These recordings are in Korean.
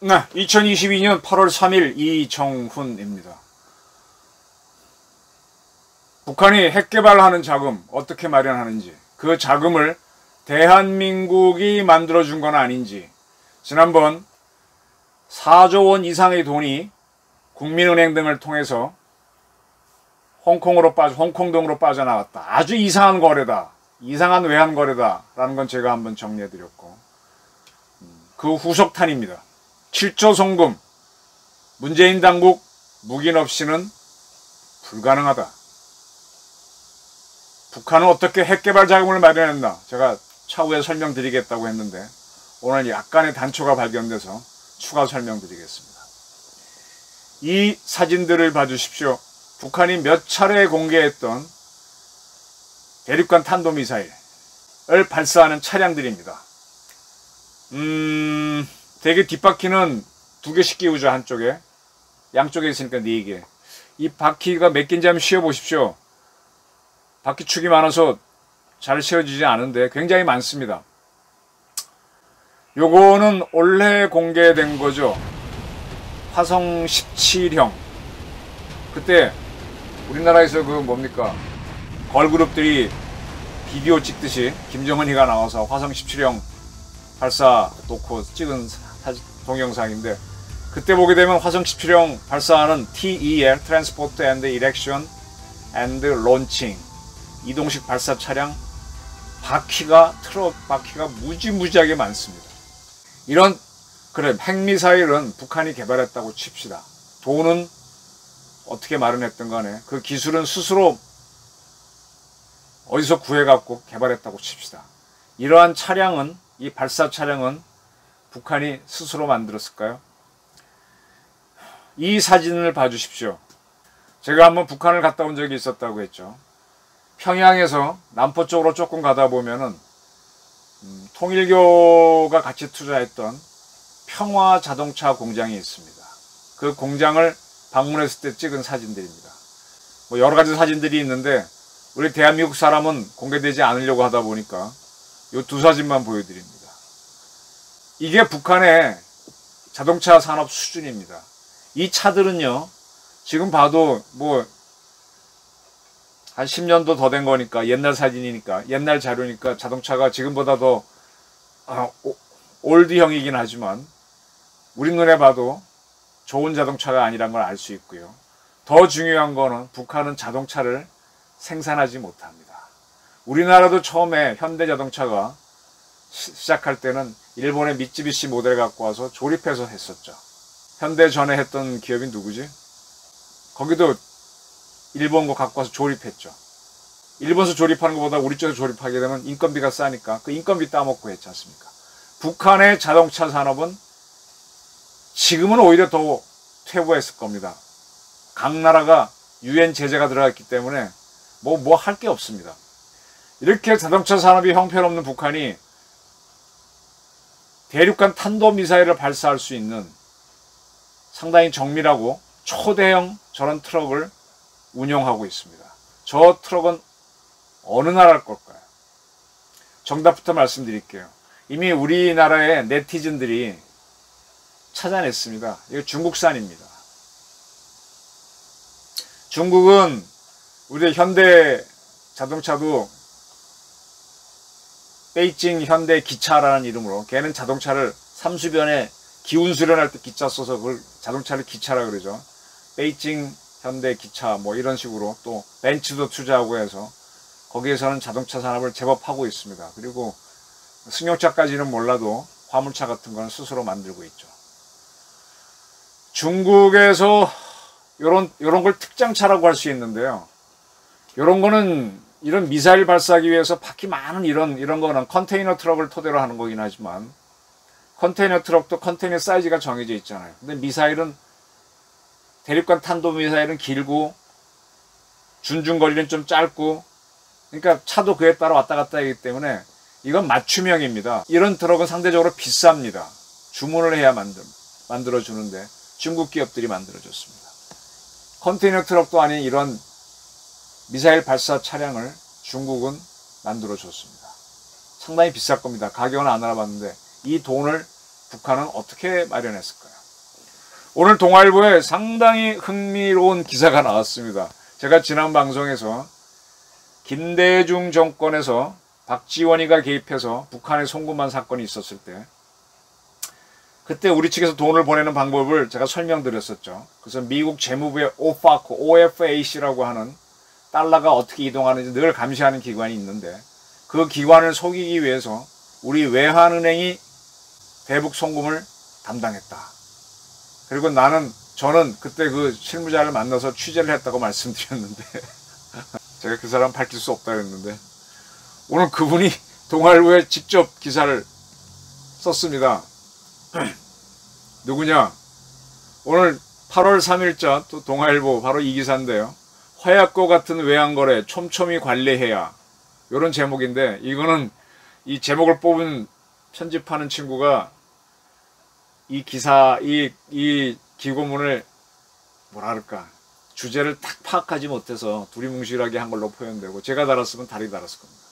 네, 2022년 8월 3일 이정훈입니다. 북한이 핵개발하는 자금 어떻게 마련하는지, 그 자금을 대한민국이 만들어준 건 아닌지, 지난번 4조 원 이상의 돈이 국민은행 등을 통해서 홍콩 등으로 빠져나갔다. 아주 이상한 거래다. 이상한 외환 거래다. 라는 건 제가 한번 정리해드렸고, 그 후속탄입니다. 7조 송금. 문재인 당국 묵인 없이는 불가능하다. 북한은 어떻게 핵개발 자금을 마련했나? 제가 차후에 설명드리겠다고 했는데 오늘 약간의 단초가 발견돼서 추가 설명드리겠습니다. 이 사진들을 봐주십시오. 북한이 몇 차례 공개했던 대륙간 탄도미사일을 발사하는 차량들입니다. 대개 뒷바퀴는 2개씩 끼우죠. 한쪽에. 양쪽에 있으니까 4개. 이 바퀴가 몇 개인지 한번 씌워보십시오. 바퀴축이 많아서 잘 씌워지지 않은데 굉장히 많습니다. 요거는 올해 공개된 거죠. 화성 17형. 그때 우리나라에서 그 뭡니까? 걸그룹들이 비디오 찍듯이 김정은이가 나와서 화성 17형 발사 놓고 찍은 동영상인데, 그때 보게 되면 화성 17형 발사하는 TEL, Transport and Erection and Launching, 이동식 발사 차량 트럭 바퀴가 무지무지하게 많습니다. 이런, 그래, 핵미사일은 북한이 개발했다고 칩시다. 돈은 어떻게 마련했든 간에 그 기술은 스스로 어디서 구해갖고 개발했다고 칩시다. 이러한 차량은, 이 발사 차량은 북한이 스스로 만들었을까요? 이 사진을 봐주십시오. 제가 한번 북한을 갔다 온 적이 있었다고 했죠. 평양에서 남포 쪽으로 조금 가다 보면은 통일교가 같이 투자했던 평화 자동차 공장이 있습니다. 그 공장을 방문했을 때 찍은 사진들입니다. 뭐 여러 가지 사진들이 있는데 우리 대한민국 사람은 공개되지 않으려고 하다 보니까 이 2사진만 보여드립니다. 이게 북한의 자동차 산업 수준입니다. 이 차들은요, 지금 봐도 뭐 한 10년도 더 된 거니까, 옛날 사진이니까, 옛날 자료니까 자동차가 지금보다 더 올드형이긴 하지만 우리 눈에 봐도 좋은 자동차가 아니란 걸 알 수 있고요. 더 중요한 거는 북한은 자동차를 생산하지 못합니다. 우리나라도 처음에 현대자동차가 시작할 때는 일본의 미쯔비시 모델 갖고 와서 조립해서 했었죠. 현대 전에 했던 기업이 누구지? 거기도 일본 거 갖고 와서 조립했죠. 일본에서 조립하는 것보다 우리 쪽에서 조립하게 되면 인건비가 싸니까 그 인건비 따먹고 했지 않습니까? 북한의 자동차 산업은 지금은 오히려 더 퇴보했을 겁니다. 각 나라가 유엔 제재가 들어갔기 때문에 뭐 할 게 없습니다. 이렇게 자동차 산업이 형편없는 북한이 대륙간 탄도미사일을 발사할 수 있는 상당히 정밀하고 초대형 저런 트럭을 운영하고 있습니다. 저 트럭은 어느 나라 걸까요? 정답부터 말씀드릴게요. 이미 우리나라의 네티즌들이 찾아냈습니다. 이거 중국산입니다. 중국은 우리 현대 자동차도 베이징 현대 기차라는 이름으로, 걔는 자동차를 삼수변에 기운 수련할 때 기차 써서 그걸 자동차를 기차라 그러죠. 베이징 현대 기차 뭐 이런 식으로, 또 벤츠도 투자하고 해서 거기에서는 자동차 산업을 제법 하고 있습니다. 그리고 승용차까지는 몰라도 화물차 같은 거는 스스로 만들고 있죠. 중국에서 요런 걸 특장차라고 할 수 있는데요. 요런 거는 이런 미사일 발사하기 위해서 바퀴 많은 이런 거는 컨테이너 트럭을 토대로 하는 거긴 하지만, 컨테이너 트럭도 컨테이너 사이즈가 정해져 있잖아요. 근데 미사일은, 대륙간 탄도미사일은 길고 준중거리는 좀 짧고, 그러니까 차도 그에 따라 왔다 갔다 하기 때문에 이건 맞춤형입니다. 이런 트럭은 상대적으로 비쌉니다. 주문을 해야 만들어주는데 중국 기업들이 만들어줬습니다. 컨테이너 트럭도 아닌 이런 미사일 발사 차량을 중국은 만들어 줬습니다. 상당히 비쌀 겁니다. 가격은 안 알아봤는데 이 돈을 북한은 어떻게 마련했을까요? 오늘 동아일보에 상당히 흥미로운 기사가 나왔습니다. 제가 지난 방송에서 김대중 정권에서 박지원이가 개입해서 북한에 송금한 사건이 있었을 때 그때 우리 측에서 돈을 보내는 방법을 제가 설명드렸었죠. 그래서 미국 재무부의 OFAC라고 하는 달러가 어떻게 이동하는지 늘 감시하는 기관이 있는데 그 기관을 속이기 위해서 우리 외환은행이 대북 송금을 담당했다. 그리고 저는 그때 그 실무자를 만나서 취재를 했다고 말씀드렸는데 제가 그 사람 밝힐 수 없다 그랬는데 오늘 그분이 동아일보에 직접 기사를 썼습니다. 누구냐? 오늘 8월 3일자 또 동아일보 바로 이 기사인데요. 화약고 같은 외환거래 촘촘히 관리해야, 이런 제목인데 이거는 이 제목을 뽑은 편집하는 친구가 이 기사 이 기고문을 뭐라 그럴까 주제를 딱 파악하지 못해서 두리뭉실하게 한 걸로 표현되고 제가 달았으면 다리 달았을 겁니다.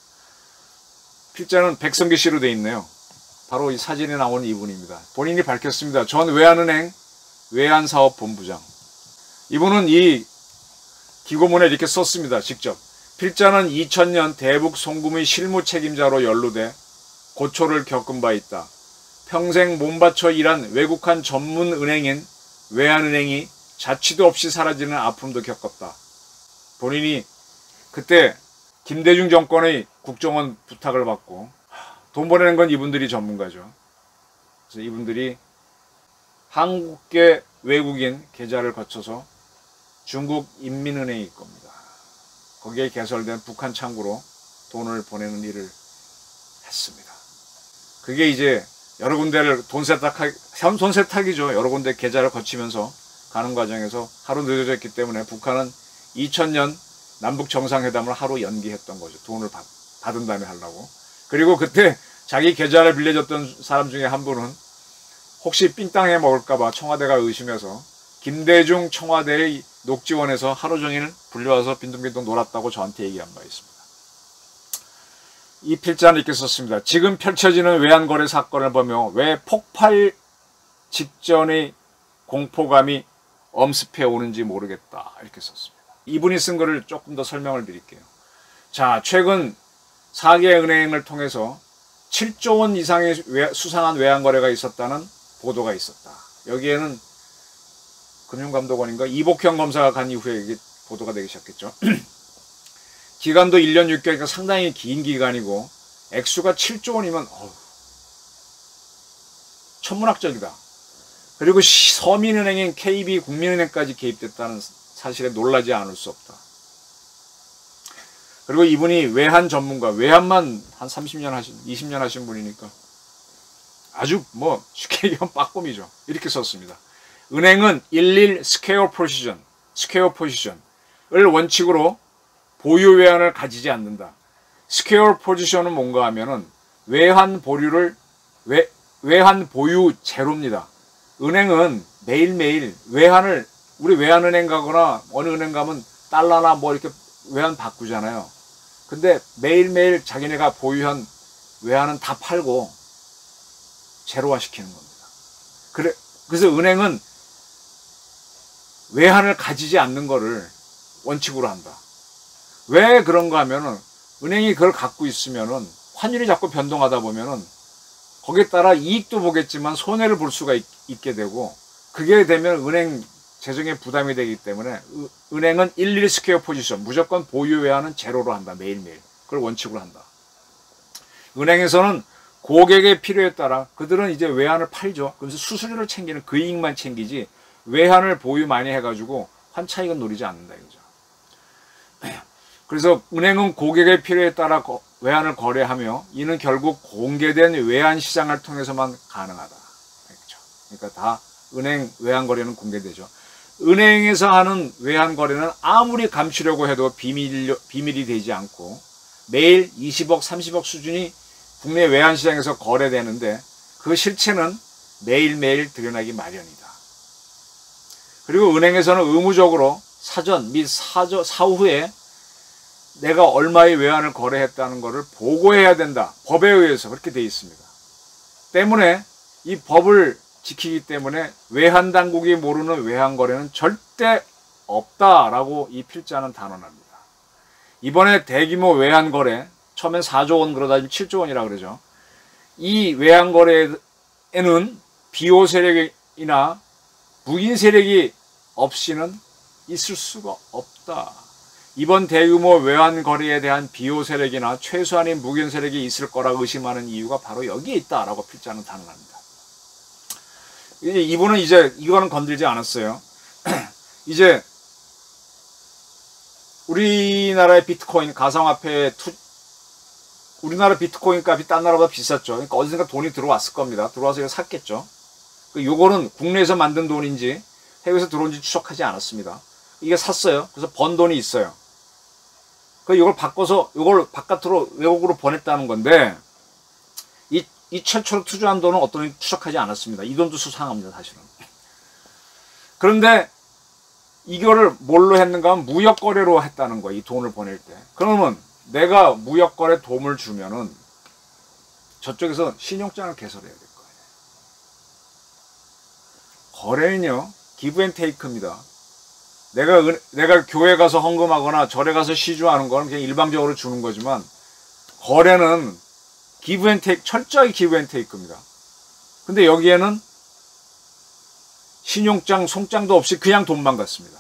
필자는 백성기 씨로 돼 있네요. 바로 이 사진에 나오는 이분입니다. 본인이 밝혔습니다. 전 외환은행 외환사업본부장. 이분은 이 기고문에 이렇게 썼습니다. 직접. 필자는 2000년 대북 송금의 실무 책임자로 연루돼 고초를 겪은 바 있다. 평생 몸바쳐 일한 외국한 전문 은행인 외환은행이 자취도 없이 사라지는 아픔도 겪었다. 본인이 그때 김대중 정권의 국정원 부탁을 받고 돈 보내는 건 이분들이 전문가죠. 그래서 이분들이 한국계 외국인 계좌를 거쳐서 중국 인민은행일 겁니다. 거기에 개설된 북한 창구로 돈을 보내는 일을 했습니다. 그게 이제 여러 군데를 손세탁이죠. 여러 군데 계좌를 거치면서 가는 과정에서 하루 늦어졌기 때문에 북한은 2000년 남북 정상회담을 하루 연기했던 거죠. 돈을 받은 다음에 하려고. 그리고 그때 자기 계좌를 빌려줬던 사람 중에 한 분은 혹시 삥땅에 먹을까봐 청와대가 의심해서 김대중 청와대의 녹지원에서 하루 종일 불려와서 빈둥빈둥 놀았다고 저한테 얘기한 바 있습니다. 이 필자는 이렇게 썼습니다. 지금 펼쳐지는 외환거래 사건을 보며 왜 폭발 직전의 공포감이 엄습해 오는지 모르겠다. 이렇게 썼습니다. 이분이 쓴 글을 조금 더 설명을 드릴게요. 자, 최근 4개 은행을 통해서 7조 원 이상의 수상한 외환거래가 있었다는 보도가 있었다. 여기에는 금융감독원인가 이복형 검사가 간 이후에 이게 보도가 되기 시작했죠. 기간도 1년 6개월이니까 상당히 긴 기간이고 액수가 7조 원이면 천문학적이다. 그리고 서민은행인 KB 국민은행까지 개입됐다는 사실에 놀라지 않을 수 없다. 그리고 이분이 외환 전문가, 외환만 한 30년 20년 하신 분이니까 아주 쉽게 얘기하면 빠꼼이죠. 이렇게 썼습니다. 은행은 일일 스퀘어 포지션을 원칙으로 보유 외환을 가지지 않는다. 스퀘어 포지션은 뭔가 하면은 외환 보유 제로입니다. 은행은 매일매일 우리 외환은행 가거나 어느 은행 가면 달러나 이렇게 외환 바꾸잖아요. 근데 매일매일 자기네가 보유한 외환은 다 팔고 제로화 시키는 겁니다. 그래서 은행은 외환을 가지지 않는 거를 원칙으로 한다. 왜 그런가 하면은 은행이 그걸 갖고 있으면은 환율이 자꾸 변동하다 보면은 거기에 따라 이익도 보겠지만 손해를 볼 수가 있게 되고 그게 되면 은행 재정에 부담이 되기 때문에 은행은 일일 스퀘어 포지션, 무조건 보유 외환은 제로로 한다. 매일매일. 그걸 원칙으로 한다. 은행에서는 고객의 필요에 따라 그들은 이제 외환을 팔죠. 그래서 수수료를 챙기는 그 이익만 챙기지 외환을 보유 많이 해가지고 환차익은 노리지 않는다 이거죠. 그래서 은행은 고객의 필요에 따라 외환을 거래하며 이는 결국 공개된 외환 시장을 통해서만 가능하다. 그렇죠. 그러니까 다 은행 외환 거래는 공개되죠. 은행에서 하는 외환 거래는 아무리 감추려고 해도 비밀이 되지 않고 매일 20억, 30억 수준이 국내 외환 시장에서 거래되는데 그 실체는 매일매일 드러나기 마련이다. 그리고 은행에서는 의무적으로 사전 및 사후에 내가 얼마의 외환을 거래했다는 것을 보고해야 된다. 법에 의해서 그렇게 되어 있습니다. 때문에 이 법을 지키기 때문에 외환당국이 모르는 외환거래는 절대 없다라고 이 필자는 단언합니다. 이번에 대규모 외환거래, 처음엔 4조 원 그러다 지금 7조 원이라 그러죠. 이 외환거래에는 비호 세력이나 묵인 세력이 없이는 있을 수가 없다. 이번 대규모 외환거래에 대한 비호 세력이나 최소한의 묵인 세력이 있을 거라 의심하는 이유가 바로 여기에 있다라고 필자는 단언합니다. 이분은 이제 이거는 건들지 않았어요. 이제 우리나라의 비트코인 가상화폐 우리나라 비트코인 값이 딴 나라보다 비쌌죠. 그러니까 어디선가 돈이 들어왔을 겁니다. 들어와서 이거 샀겠죠. 요거는 국내에서 만든 돈인지 해외에서 들어온지 추적하지 않았습니다. 이게 샀어요. 그래서 번 돈이 있어요. 이걸 바꿔서 이걸 바깥으로 외국으로 보냈다는 건데 이 최초로 투자한 돈은 어떤 돈인지 추적하지 않았습니다. 이 돈도 수상합니다, 사실은. 그런데 이거를 뭘로 했는가 하면 무역거래로 했다는 거예요. 이 돈을 보낼 때. 그러면 내가 무역거래 도움을 주면은 저쪽에서 신용장을 개설해야 될 거예요. 거래는요, 기브앤테이크입니다. 내가 교회 가서 헌금하거나 절에 가서 시주하는 거는 그냥 일방적으로 주는 거지만, 거래는 기브앤테이크, 철저히 기브앤테이크입니다. 근데 여기에는 신용장, 송장도 없이 그냥 돈만 갖습니다.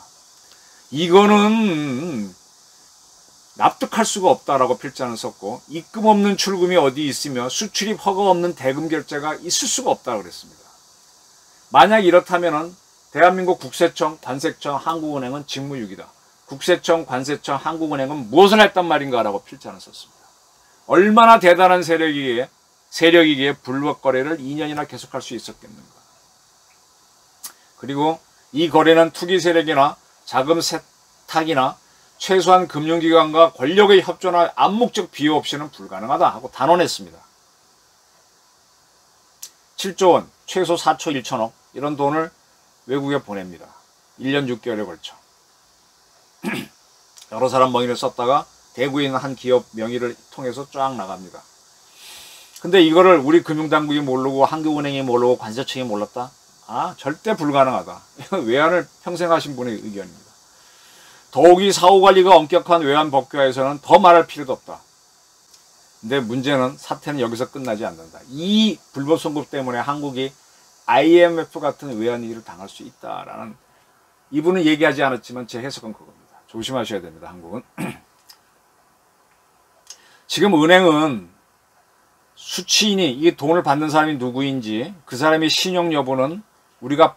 이거는 납득할 수가 없다라고 필자는 썼고, 입금 없는 출금이 어디 있으며 수출입 허가 없는 대금 결제가 있을 수가 없다고 그랬습니다. 만약 이렇다면은 대한민국 국세청, 관세청, 한국은행은 직무유기다. 국세청, 관세청, 한국은행은 무엇을 했단 말인가라고 필자는 썼습니다. 얼마나 대단한 세력이기에 불법거래를 2년이나 계속할 수 있었겠는가. 그리고 이 거래는 투기 세력이나 자금 세탁이나 최소한 금융기관과 권력의 협조나 암묵적 비호 없이는 불가능하다 하고 단언했습니다. 7조 원, 최소 4초 1천억 이런 돈을 외국에 보냅니다. 1년 6개월에 걸쳐. 여러 사람 명의를 썼다가 대구에 있는 한 기업 명의를 통해서 쫙 나갑니다. 근데 이거를 우리 금융당국이 모르고 한국은행이 모르고 관세청이 몰랐다? 절대 불가능하다. 이건 외환을 평생 하신 분의 의견입니다. 더욱이 사후관리가 엄격한 외환법규화에서는 더 말할 필요도 없다. 근데 문제는 사태는 여기서 끝나지 않는다. 이 불법 송금 때문에 한국이 IMF 같은 외환위기를 당할 수 있다라는, 이분은 얘기하지 않았지만 제 해석은 그겁니다. 조심하셔야 됩니다, 한국은. 지금 은행은 수취인이, 이 돈을 받는 사람이 누구인지 그 사람의 신용 여부는 우리가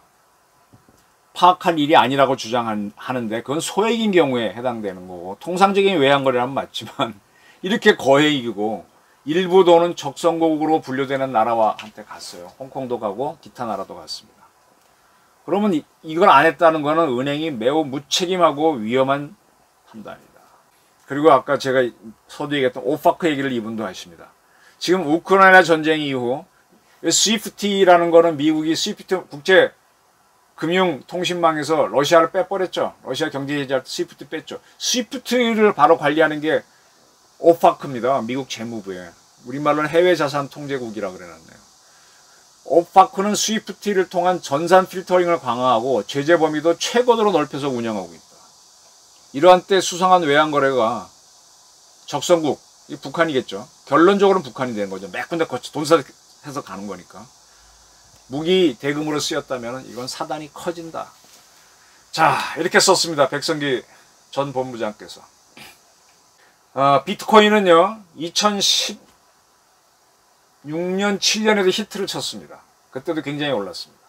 파악할 일이 아니라고 주장하는데, 그건 소액인 경우에 해당되는 거고, 통상적인 외환거래라면 맞지만 이렇게 거액이고 일부 돈은 적성국으로 분류되는 나라와 한테 갔어요. 홍콩도 가고 기타 나라도 갔습니다. 그러면 이걸 안 했다는 거는 은행이 매우 무책임하고 위험한 판단이다. 그리고 아까 제가 서두 얘기했던 오파크 얘기를 이분도 하십니다. 지금 우크라이나 전쟁 이후 스위프트라는 거는 미국이 스위프트 국제 금융통신망에서 러시아를 빼버렸죠. 러시아 경제 제재할 때 스위프트 뺐죠. 스위프트를 바로 관리하는 게 오파크입니다. 미국 재무부에. 우리말로는 해외자산통제국이라고 그래놨네요. 오파크는 스위프트를 통한 전산 필터링을 강화하고 제재 범위도 최고도로 넓혀서 운영하고 있다. 이러한 때 수상한 외환거래가 적성국, 이 북한이겠죠. 결론적으로는 북한이 되는 거죠. 몇 군데 돈사해서 가는 거니까. 무기 대금으로 쓰였다면 이건 사단이 커진다. 자, 이렇게 썼습니다. 백성기 전 본부장께서. 비트코인은요, 2016년, 7년에도 히트를 쳤습니다. 그때도 굉장히 올랐습니다.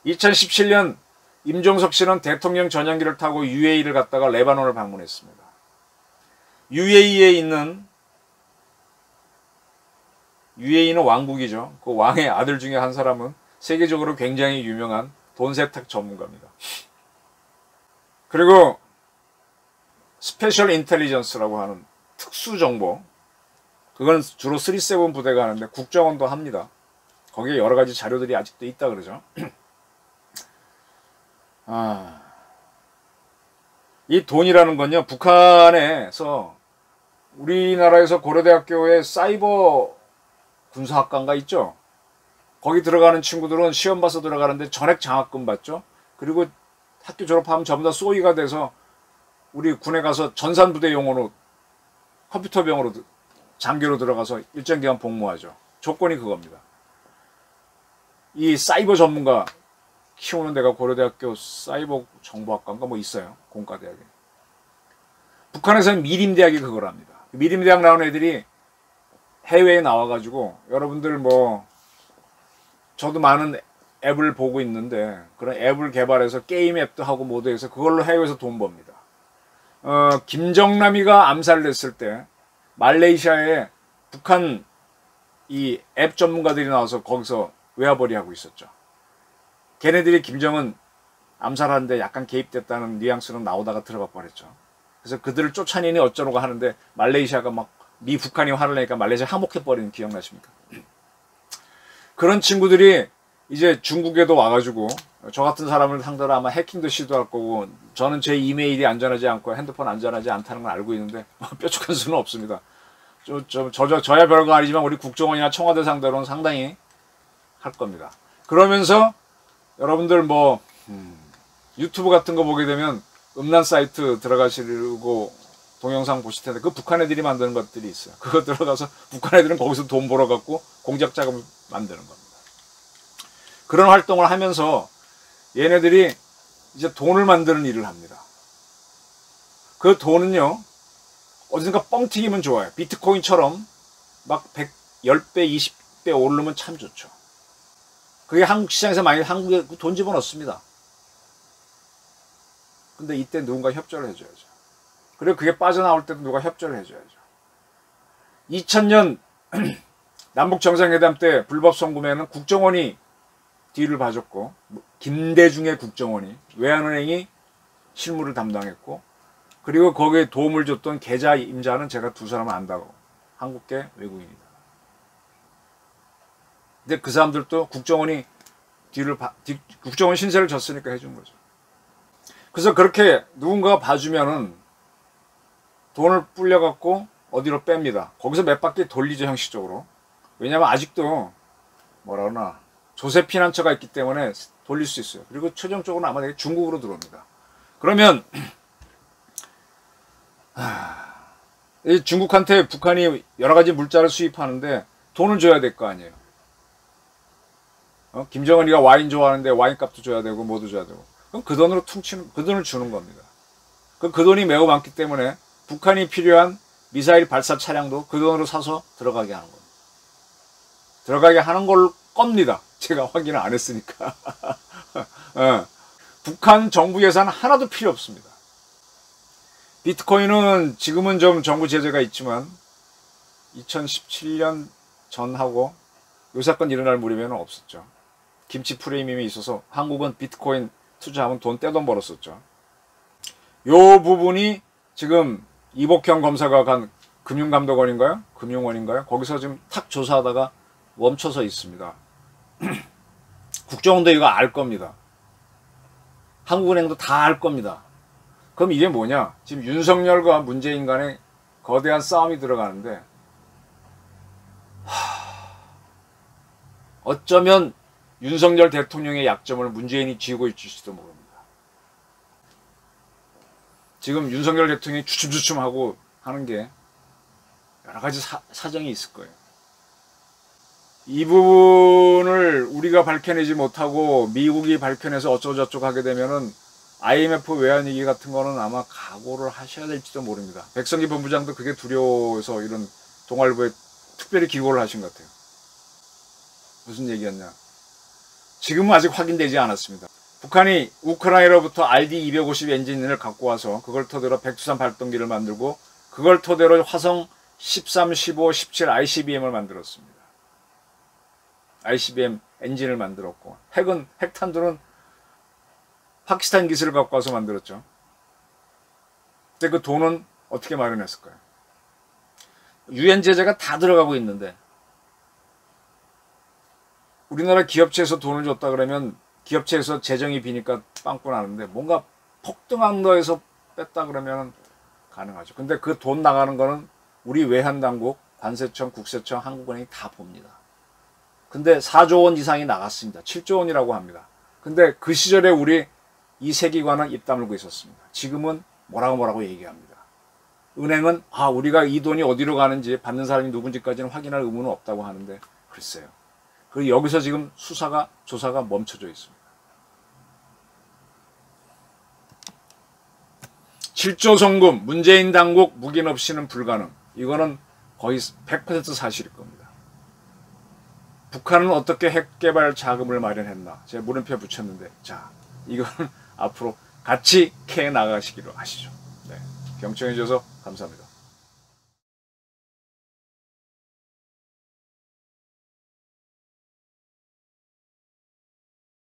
2017년 임종석 씨는 대통령 전용기를 타고 UAE를 갔다가 레바논을 방문했습니다. UAE는 왕국이죠. 그 왕의 아들 중에 한 사람은 세계적으로 굉장히 유명한 돈 세탁 전문가입니다. 그리고 스페셜 인텔리전스라고 하는 특수정보, 그건 주로 3세븐 부대가 하는데 국정원도 합니다. 거기에 여러 가지 자료들이 아직도 있다 그러죠. 이 돈이라는 건요, 북한에서 우리나라에서 고려대학교에 사이버 군사학과인가 있죠? 거기 들어가는 친구들은 시험 봐서 들어가는데 전액 장학금 받죠? 그리고 학교 졸업하면 전부 다 소위가 돼서 우리 군에 가서 전산부대용으로 컴퓨터병으로 장교로 들어가서 일정 기간 복무하죠. 조건이 그겁니다. 이 사이버 전문가 키우는 데가 고려대학교 사이버 정보학과인가 뭐 있어요. 공과대학에. 북한에서는 미림대학이 그걸 합니다. 미림대학 나온 애들이 해외에 나와가지고 여러분들 뭐 저도 많은 앱을 보고 있는데 그런 앱을 개발해서 게임 앱도 하고 모두 해서 그걸로 해외에서 돈 법니다. 김정남이가 암살됐을 때 말레이시아에 북한 이 앱 전문가들이 나와서 거기서 외화벌이 하고 있었죠. 걔네들이 김정은 암살하는데 약간 개입됐다는 뉘앙스는 나오다가 들어가 버렸죠. 그래서 그들을 쫓아내니 어쩌려고 하는데 말레이시아가 막 북한이 화를 내니까 말레이시아 항복해버리는 기억나십니까? 그런 친구들이 이제 중국에도 와가지고 저 같은 사람을 상대로 아마 해킹도 시도할 거고 저는 제 이메일이 안전하지 않고 핸드폰 안전하지 않다는 걸 알고 있는데 뾰족한 수는 없습니다. 저야 별거 아니지만 우리 국정원이나 청와대 상대로는 상당히 할 겁니다. 그러면서 여러분들 뭐 유튜브 같은 거 보게 되면 음란 사이트 들어가시고 동영상 보실 텐데 그 북한 애들이 만드는 것들이 있어요. 그거 들어가서 북한 애들은 거기서 돈 벌어갖고 공작 자금을 만드는 겁니다. 그런 활동을 하면서 얘네들이 이제 돈을 만드는 일을 합니다. 그 돈은요 어디선가 뻥 튀기면 좋아요. 비트코인처럼 막 10배, 20배 오르면 참 좋죠. 그게 한국 시장에서 만약에 한국에 돈 집어넣습니다. 근데 이때 누군가 협조를 해줘야죠. 그리고 그게 빠져나올 때도 누가 협조를 해줘야죠. 2000년 남북정상회담 때 불법 송금에는 국정원이 뒤를 봐줬고 김대중의 국정원이 외환은행이 실무를 담당했고 그리고 거기에 도움을 줬던 계좌 임자는 제가 두 사람을 안다고 한국계 외국인이다. 근데 그 사람들도 국정원이 국정원 신세를 졌으니까 해준 거죠. 그래서 그렇게 누군가가 봐주면은 돈을 불려갖고 어디로 뺍니다. 거기서 몇 바퀴 돌리죠, 형식적으로. 왜냐하면 아직도 뭐라 그러나 조세 피난처가 있기 때문에 돌릴 수 있어요. 그리고 최종적으로 아마 중국으로 들어옵니다. 그러면 중국한테 북한이 여러 가지 물자를 수입하는데 돈을 줘야 될 거 아니에요. 김정은이가 와인 좋아하는데 와인값도 줘야 되고 뭐도 줘야 되고 그럼 그 돈으로 그 돈을 주는 겁니다. 그 돈이 매우 많기 때문에 북한이 필요한 미사일 발사 차량도 그 돈으로 사서 들어가게 하는 겁니다. 들어가게 하는 걸 겁니다. 제가 확인을 안 했으니까. 북한 정부 예산 하나도 필요 없습니다. 비트코인은 지금은 좀 정부 제재가 있지만 2017년 전하고 요 사건 일어날 무렵에는 없었죠. 김치 프리미엄이 있어서 한국은 비트코인 투자하면 돈 떼돈 벌었었죠. 요 부분이 지금 이복형 검사가 간 금융감독원인가요? 금융원인가요? 거기서 지금 탁 조사하다가 멈춰서 있습니다. 국정원도 이거 알 겁니다. 한국은행도 다 알 겁니다. 그럼 이게 뭐냐? 지금 윤석열과 문재인 간에 거대한 싸움이 들어가는데 어쩌면 윤석열 대통령의 약점을 문재인이 쥐고 있을지도 모릅니다. 지금 윤석열 대통령이 주춤주춤하고 하는 게 여러 가지 사정이 있을 거예요. 이 부분을 우리가 밝혀내지 못하고 미국이 밝혀내서 어쩌고저쩌고 하게 되면은 IMF 외환위기 같은 거는 아마 각오를 하셔야 될지도 모릅니다. 백성기 본부장도 그게 두려워서 이런 동아일보에 특별히 기고를 하신 것 같아요. 무슨 얘기였냐? 지금은 아직 확인되지 않았습니다. 북한이 우크라이나로부터 RD-250 엔진을 갖고 와서 그걸 토대로 백두산 발동기를 만들고 그걸 토대로 화성 13, 15, 17 ICBM을 만들었습니다. ICBM 엔진을 만들었고 핵탄두는 파키스탄 기술을 갖고 와서 만들었죠. 근데 그 돈은 어떻게 마련했을까요? 유엔 제재가 다 들어가고 있는데 우리나라 기업체에서 돈을 줬다 그러면 기업체에서 재정이 비니까 빵꾸 나는데 뭔가 폭등한 거에서 뺐다 그러면 가능하죠. 근데 그 돈 나가는 거는 우리 외환당국, 관세청, 국세청, 한국은행이 다 봅니다. 근데 4조 원 이상이 나갔습니다. 7조 원이라고 합니다. 근데 그 시절에 우리 이 세 기관은 입 다물고 있었습니다. 지금은 뭐라고 얘기합니다. 은행은 우리가 이 돈이 어디로 가는지 받는 사람이 누군지까지는 확인할 의무는 없다고 하는데 글쎄요. 그리고 여기서 지금 조사가 멈춰져 있습니다. 7조 송금, 문재인 당국 묵인 없이는 불가능. 이거는 거의 100% 사실일 겁니다. 북한은 어떻게 핵개발 자금을 마련했나? 제가 물음표 붙였는데, 자, 이거는 앞으로 같이 캐 나가시기로 하시죠. 네. 경청해 주셔서 감사합니다.